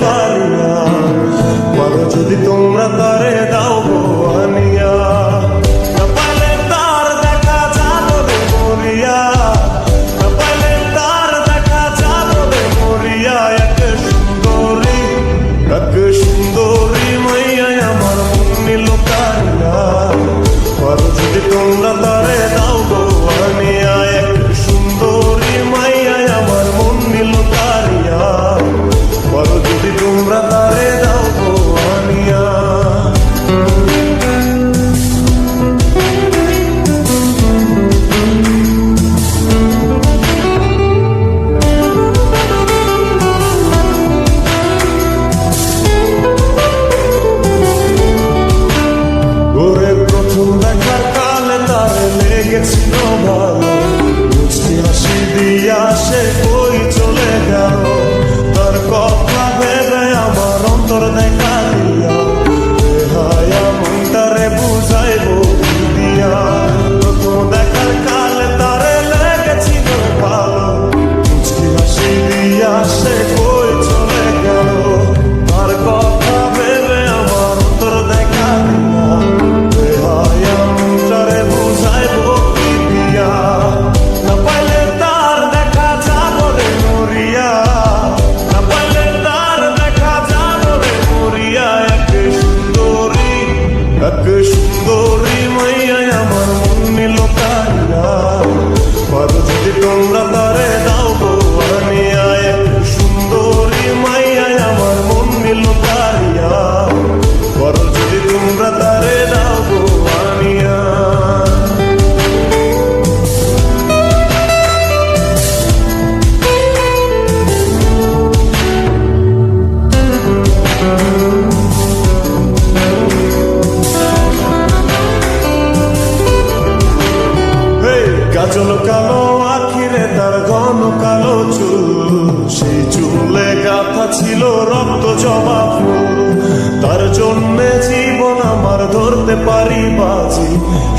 কালিয়া, পারো যদি তোমরা তারে দাও গো আনিয়া। কপালে তার দেখা যাবে মরিয়া, কপালে তার দেখা যাবে মরিয়া। এক সুন্দরী মাইয়া আমার মন নিল কালিয়া, পারো যদি তোমরা তারে দাও গো আনিয়া। এক সুন্দরী মাইয়া আমার মন নিল কালিয়া, পারো যদি তোমরা তারে দাও গো আনিয়া। লেগেছিল ভালো, মুচকি হাসি দিয়া সে কই চলে গেল। তার কথা ভেবে আমার অন্তর দেখা দিয়া, হায়া মনটারে বুঝাইব দিয়া। প্রথম দেখার কালে তারে লেগেছিল ভালো, মুচকি হাসি দিয়া সে কই চলে গেল। তার কথা ভেবে আমার অন্তর দেখা দিয়া, হায়া মনটারে বুঝাইব। এক সুন্দরী মাইয়া আমার মন নিল কালিয়া, পারো যদি তোমরা তারে দাও গো আনিয়া। এক সুন্দরী মাইয়া আমার মন নিল কালিয়া, পারো যদি তোমরা তারে দাও গো আনিয়া। কাজল কালো আখিরে তার ঘন কালো চুল, সেই চুলে গাথা ছিল রক্ত জবা ফুল। তার জন্যে জীবন আমার ধরতে পারি বাজি,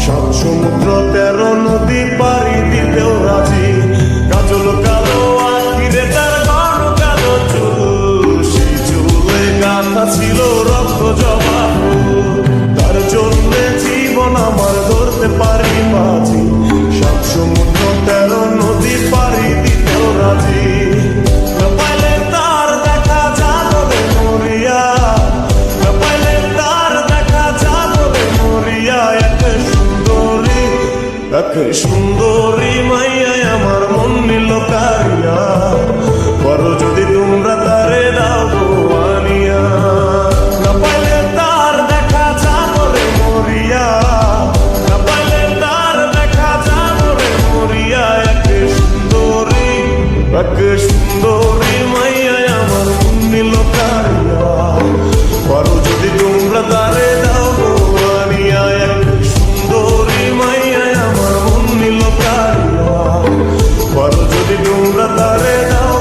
7 সমুদ্র 13 নদী পারি দিতেও রাজি। কাজল কালো আখিরে তার ঘন কালো চুল, সেই চুলে গাথা ছিল রক্ত জবা ফুল। তার জন্যে জীবন আমার ধরতে পারি বাজি, 7 সমুদ্র 13 নদী পারি দিতেও রাজি। কপালে তার দেখা যাবে মরিয়া, কপালে তার দেখা যাবে মরিয়া। এক সুন্দরী মাইয়া আমার মন নিল কালিয়া, পারো যদি তোমরা তারে দাও গো আনিয়া। কপালে তার দেখা যাবে মরিয়া, কপালে তার দেখা যাবে মরিয়া। এক সুন্দরী মাইয়া আমার মন নিল কালিয়া, পারো যদি তোমরা তারে দাও গো আনিয়া। এক সুন্দরী মাইয়া আমার মন নিল কালিয়া, পারো যদি তোমরা তারে দাও।